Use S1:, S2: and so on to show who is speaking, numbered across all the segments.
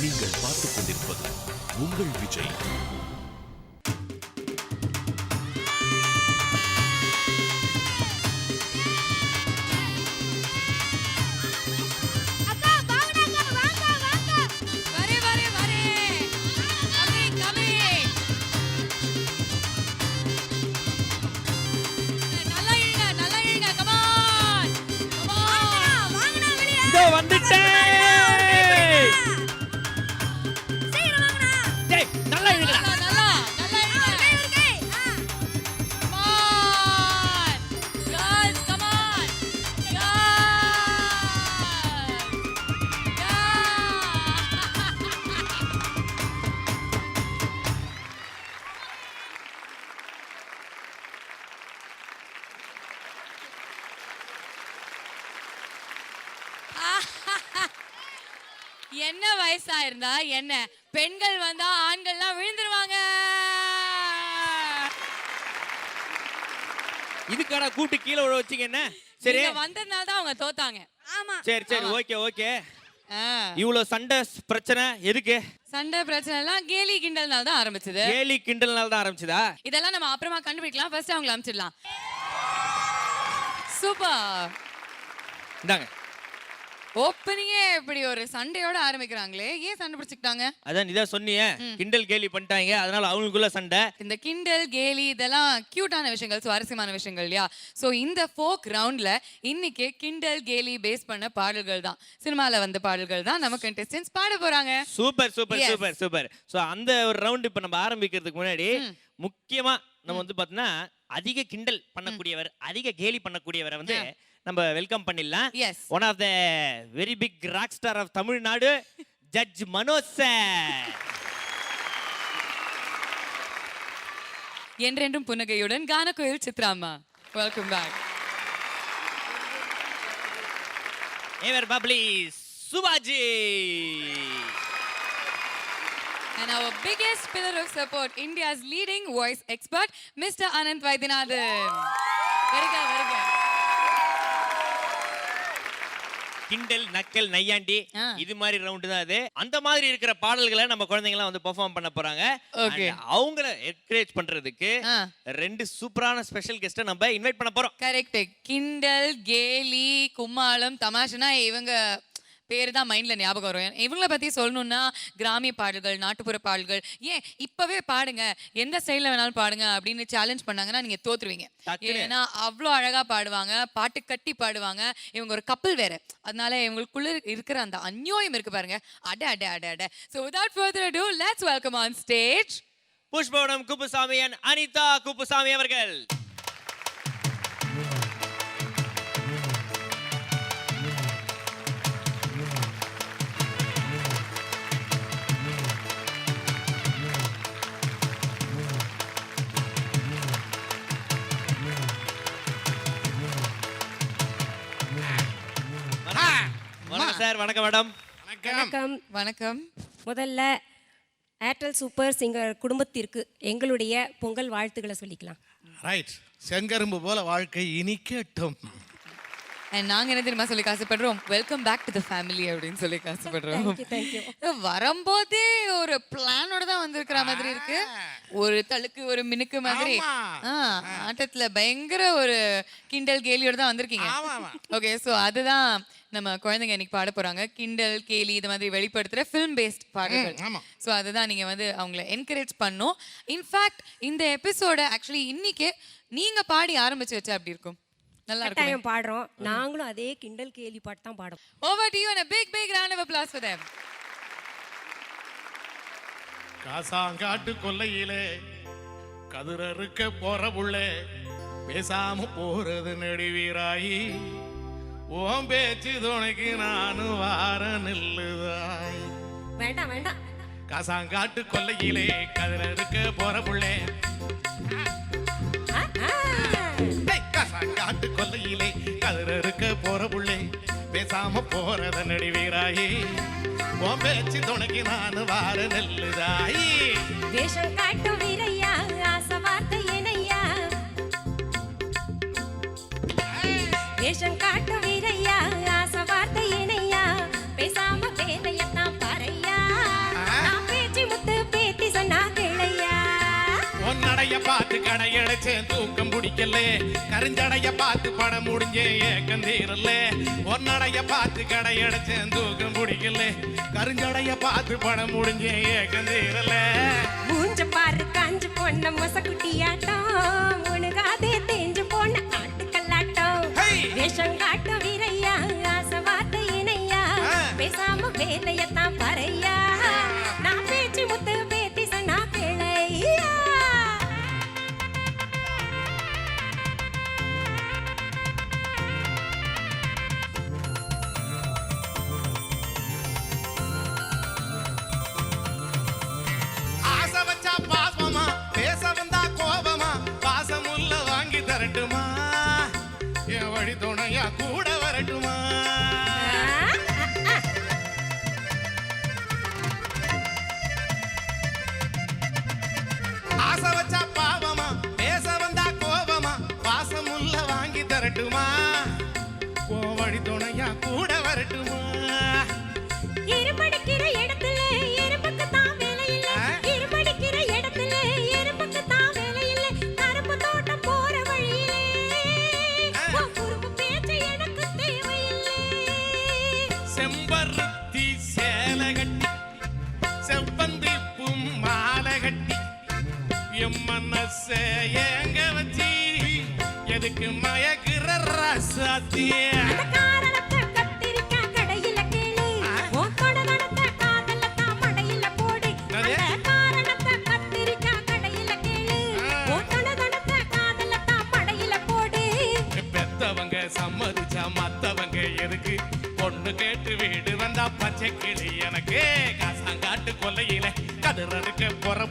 S1: நீங்கள் பார்த்துக் கொண்டிருப்பது உங்கள் விஜய்.
S2: என்ன வயசா இருந்தா என்ன, பெண்கள் வந்தா ஆண்கள்லாம் விழுந்துருவாங்க.
S3: இதுக்கான கூட்டு கீழே விழ வச்சீங்க என்ன? சரி,
S2: வந்ததுனால தான் அவங்க தோத்தாங்க.
S4: ஆமா,
S3: சரி சரி, ஓகே ஓகே. இவ்வளவு சண்டை பிரச்சனை எதுக்கு?
S2: சண்டை பிரச்சனை எல்லாம் கேலி கிண்டல்னால தான் ஆரம்பிச்சது.
S3: கேலி கிண்டல்னால தான் ஆரம்பிச்சதா?
S2: இதெல்லாம் நம்ம அப்புறமா கண்டுபிடிக்கலாம். ஃபர்ஸ்ட் அவங்களை அனுப்பிச்சிடலாம். சூப்பர்.
S3: இந்தாங்க.
S2: ஓப்பனிங்கே இப்படி ஒரு சண்டையோட ஆரம்பிக்கிறாங்களே, ஏன் சண்டை பிடிச்சிக்கிட்டாங்க?
S3: அதான் நீதான் சொன்னியே, கிண்டல் கேலி பண்ணிட்டாங்க, அதனால அவங்களுக்குள்ள சண்டை.
S2: இந்த கிண்டல் கேலி இதெல்லாம் கியூட்டான விஷயங்கள், சுவாரஸ்யமான விஷயங்கள் இல்லையா? ஸோ இந்த ஃபோக் ரவுண்ட்ல இன்னைக்கு கிண்டல் கேலி பேஸ் பண்ண பாடல்கள் தான், சினிமால வந்த பாடல்கள் தான் நம்ம கண்டெஸ்டன்ஸ் பாட போறாங்க.
S3: Super super super super. So அந்த ஒரு ரவுண்ட் இப்ப நம்ம ஆரம்பிக்கிறதுக்கு முன்னாடி முக்கியமா நம்ம வந்து பாத்தீங்கன்னா அதிக கிண்டல் பண்ணக்கூடியவர், அதிக கேலி பண்ணக்கூடியவரை வந்து நம்ம வெல்கம் பண்ணிடலாம். One of the very big rock star of Tamil Nadu, judge Manoj sir.
S2: என்றென்றும் புன்னகையுடன் கானகோயில் சித்ராம்மா, வெல்கம் பேக்.
S3: எவர் பப்ளி சுபாஜி.
S2: And our biggest pillar of support, India's leading voice expert, Mr. Anant Vaidyanathan. வருக வருக.
S3: கிண்டல் நக்கல் நையாண்டி இது மாதிரி ரவுண்ட் தான் அது. அந்த மாதிரி இருக்கிற பாடல்களை நம்ம குழந்தைங்க எல்லாம் வந்து பெர்ஃபார்ம் பண்ண போறாங்க. அவங்கள என்கரேஜ் பண்றதுக்கு ரெண்டு சூப்பரான ஸ்பெஷல் கெஸ்ட் நம்ம இன்வைட் பண்ண போறோம்.
S2: கரெக்ட். கிண்டல் கேலி கும்மாளம் தமாஷனா இவங்க பேரு தான் மைண்ட்ல ஞாபகம் வரும். இவங்கள பத்தி சொல்லணும்னா கிராமிய பாடல்கள், நாட்டுப்புற பாடல்கள், ஏன் இப்பவே பாடுங்க, எந்த ஸ்டைல்ல வேணாலும் பாடுங்க அப்படின்னு சேலஞ்ச் பண்ணாங்கன்னா நீங்க தோத்துருவீங்க. ஏன்னா அவ்வளோ அழகா பாடுவாங்க, பாட்டு கட்டி பாடுவாங்க. இவங்க ஒரு கப்பல் வேற, அதனால இவங்களுக்குள்ள இருக்கிற அந்த அந்யோயம் இருக்கு பாருங்க, அட அட அட அட. So without further ado, let's welcome on stage
S3: Pushpavanam Kuppusamy and Anitha Kuppusamy அவர்கள். வணக்கம் சார். வணக்கம் மேடம்.
S4: வணக்கம்.
S2: வணக்கம்.
S4: முதல்ல ஏர்டெல் சூப்பர் சிங்கர் குடும்பத்திற்கு எங்களுடைய பொங்கல் வாழ்த்துக்களை சொல்லிக்கலாம்.
S5: ரைட். செங்கரும்பு போல வாழ்க்கை இனிக்கட்டும்.
S2: நாங்க என்ன தெரியுமா சொல்லி காசுப்படுறோம், welcome back to the family அப்படின்னு சொல்லி காசுப்படுறோம். வரும்போதே ஒரு பிளானோட தான் வந்திருக்கிற மாதிரி இருக்கு, ஒரு தழுக்கு ஒரு மினுக்கு மாதிரி. ஆட்டத்துல பயங்கர ஒரு கிண்டல் கேலியோட தான் வந்திருக்கீங்க. ஓகே, ஸோ அதுதான் நம்ம குழந்தைங்க இன்னைக்கு பாட போறாங்க. கிண்டல் கேலி இது மாதிரி வெளிப்படுத்துற ஃபிலிம் பேஸ்ட் பாடல்கள். ஸோ அதுதான் நீங்க வந்து அவங்களை என்கரேஜ் பண்ணும். இன்ஃபேக்ட் இந்த எபிசோட ஆக்சுவலி இன்னைக்கு நீங்க பாடி ஆரம்பிச்சு வச்சா அப்படி இருக்கும். நல்லா இருக்கும்.
S4: பாடுறோம், நாங்களும் அதே கிண்டல் கேலி பாட்டு தான் பாடுறோம்.
S2: Over to you and a big round of applause for them.
S5: காசாங்காட்டு கொல்லையிலே கதிரறுக்க போற புள்ளே பேசாம போறது நெடுவீராயி, ஓம் பேச்சு துணைக்கு நானு வார நில்லுதாய்.
S4: வேண்டாம் வேண்டாம்.
S5: காசாங்காட்டு கொல்லையிலே கதிரறுக்க போற புள்ளே, காட்டு கொல்லையிலே கதிரறுக்க போற புள்ளே பேசாம போறத நடிவீராயி, உன் பேச்சு துணைக்கு நானு வார நெல்லுதாயி.
S4: வேஷம் காட்டும் வீரையா, ஆசை வார்த்தை இணையா, வேஷம் காட்டும் வீரையா, ஆசை வார்த்தை இணையா, பேசாம வேலையத்தான் பாறையா.
S5: பார்த்து கடையடைச்சேன் தூக்கம் பிடிக்கல கருஞ்சடைய பார்த்து படம் முடிஞ்சேன் ஏக்கம் தீரல ஒன்னடைய பார்த்து கடையடைச்சேன் தூக்கம் பிடிக்கல கருஞ்சடைய பார்த்து படம் முடிஞ்சேன் ஏக்கம் தீரல
S4: மூஞ்ச பாரு காஞ்சு போன மொசக்குட்டியாட்டம் உனகாதே தேஞ்சு போன ஆட்டுக்கல்லாட்டம் வேஷம் காட்டு வீரையா ஆசை வார்த்தை இணையா பேசாம வேலையத்தான் பறையா நான் பேச்சு முத்து பேத்தி சனா கிளையா
S5: ஆசை வச்சா பாசமா பேச வந்தா கோபமா பாசமுள்ள வாங்கி தரட்டுமா என் வழி துணையா கூட வரட்டுமா ஆசை வச்சா பாவமா பேச வந்தா கோபமா பாசமுள்ள வாங்கி தரட்டுமா உன் வழி துணையா கூட வரட்டுமா
S4: இருமடிக்கிற இடத்துல எறும்புக்கு தான் வேலை இல்ல இருமடிக்கிற இடத்துல எறும்புக்கு தான் வேலை இல்ல கரும்பு தோட்டம் போற வழியிலே குறும்பு பேச்சு எனக்கு தேவையில்லை
S5: செம்பருத்தி சேலை கட்டி செவ்வந்தி பூம் மாலை கட்டி என் மனச ஏங்க வச்சி எதுக்கு மயக்குற ராசாத்தியே
S4: அந்த காரணத்தை கத்திரிக்கா கடையில கேளு உன் தொடர்ந்த காதல தான் மடையில போடு அந்த காரணத்தை கத்திரிக்கா கடையில கேளு உன் தொடர்ந்த காதல தான் மடையில போடு
S5: பெத்தவங்க சம்மதிச்சா மத்தவங்க எதுக்கு பொண்ணு கேட்டு வீடு வந்தா பச்சை கிளி எனக்கு காசாங்காட்டு கொல்லையில கதிரடுக்க போற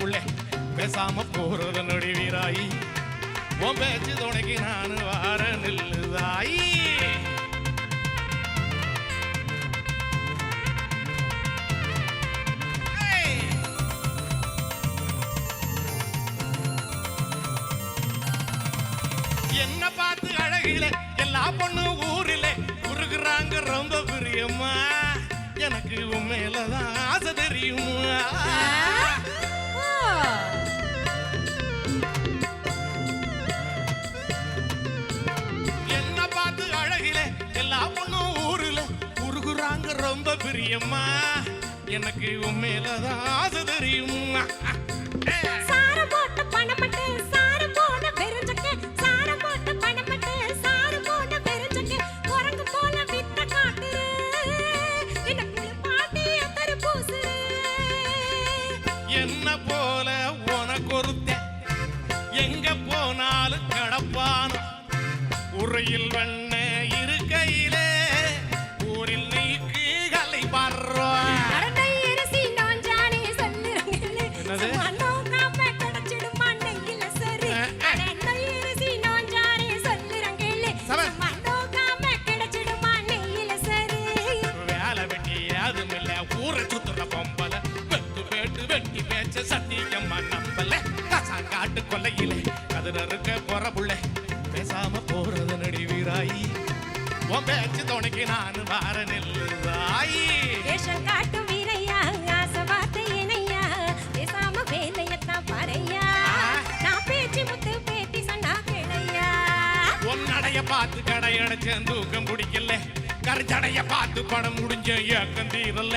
S5: பேசாம போறது நொடி வீராயி உன் பேச்சு துணைக்கு நான் வார நில்லுதாயி என்ன பார்த்து அழகில எல்லா பொண்ணு ஊரில உருகுறாங்க ரொம்ப பிரியமா எனக்கு உண்மையிலதான் ஆசை தெரியுமா என்ன பார்த்து அழகில எல்லா பொண்ணும் ஊருல உருகுறாங்க ரொம்ப பிரியமா எனக்கு உண்மையிலதான் ஆசை தெரியுமா
S4: சாரம் போட்டு பணமட்டு சாரம் போன பெருஞ்சக்க சாரம் போட்டு பணமட்டு சாரம் போன பெருஞ்சக்க குரங்கு போல வித்த காட்டுரு எனக்கு பாட்டி அத்தரு பூசுரு
S5: என்ன போல உனக்கு ஒருத்தன் எங்க போனாலும் கடப்பான உரையில் வண்ண இருக்கையிலே ஊரில் நீக்கு கலை பாடுறோம்
S4: அடடை அரிசி நான் ஜானே சொல்லுறேன்
S5: என்னது?
S4: மண்ணோ காப்ப கடச்சிடும் மண்ணையில சரி அடடை அரிசி நான் ஜானே சொல்லுறேன்
S5: சபை.
S4: மண்ணோ காப்ப கடச்சிடும் மண்ணையில சரி
S5: வேலை வெட்டி அதுமில்ல ஊரை சுத்துற பொம்பல வெட்டு வேட்டு வெட்டி பேச்ச சத்தியம்மா நம்பல காட்டு கொல்லையிலே கதிரறுக்க போற புள்ள பேசாம போறது நடி வீராயி உன் பேச்சு துணைக்கு நான் வார நெல்லுதாயி
S4: வேஷம் காட்டும் வீரையா ஆசை வார்த்தை இணையா பேசாம வேலையத்தான் பாறையா நான் பேச்சு முத்து பேத்தி சொன்னா கிளையா
S5: உன்னடைய பார்த்து கடையடைச்சேன் தூக்கம் பிடிக்கல கருச்சடைய பார்த்து படம் முடிஞ்ச ஏக்கம் தீரல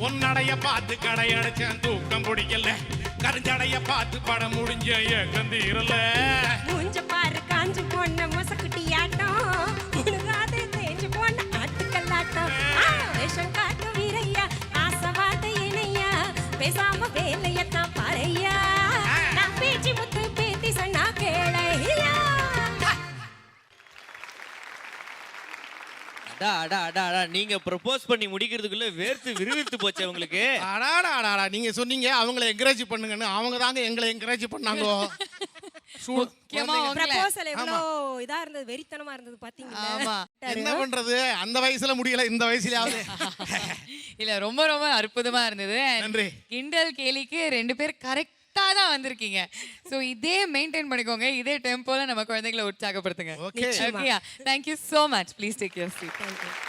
S5: உன்னடைய பார்த்து கடையடைச்சேன் தூக்கம் பிடிக்கல கருஞ்சடைய பார்த்து படம் முடிஞ்ச ஏக்கம் தீரல
S4: மூஞ்ச பாரு காஞ்சு போன மொசக்குட்டியாட்டம் உனகாதே தேஞ்சு போன ஆட்டுக்கல்லாட்டம் வேஷம் காட்டும் வீரையா ஆசை வார்த்தை இணையா பேசாம வேலையத்தான் பாறையா நான் பேச்சு முத்து பேத்தி சொன்னா கேளையா
S3: அடா அடா அடா அடா நீங்க ப்ரொபோஸ் பண்ணி முடிக்கிறதுக்குள்ள வேர்த்து விறுவிறுத்து போச்சு உங்களுக்கு.
S5: அடாடா நீங்க சொன்னீங்க அவங்கள என்கரேஜ் பண்ணுங்கன்னு அவங்க தாங்க எங்களை என்கரேஜ் பண்ணாங்க
S2: முக்கியமா உங்களை.
S4: ப்ரப்போசல் எவ்வளோ இதா இருந்தது வெறித்தனமா இருந்தது பாத்தீங்களா
S2: ஆமா.
S5: என்ன பண்றது அந்த வயசுல முடியல இந்த வயசுலயாவது
S2: இல்ல ரொம்ப ரொம்ப அற்புதமா இருந்தது. And
S5: நன்றி.
S2: கிண்டல் கேலிக்கு 2 பேர் கரெக்டா தான் வந்திருக்கீங்க. சோ இதே மெயின்டைன் பண்ணிக்கோங்க. இதே டெம்போல நம்ம குழந்தைகளை உற்சாகப்படுத்துங்க.
S5: Okay.
S2: Okay. Thank you so much. Please take your seat.
S4: Thank you.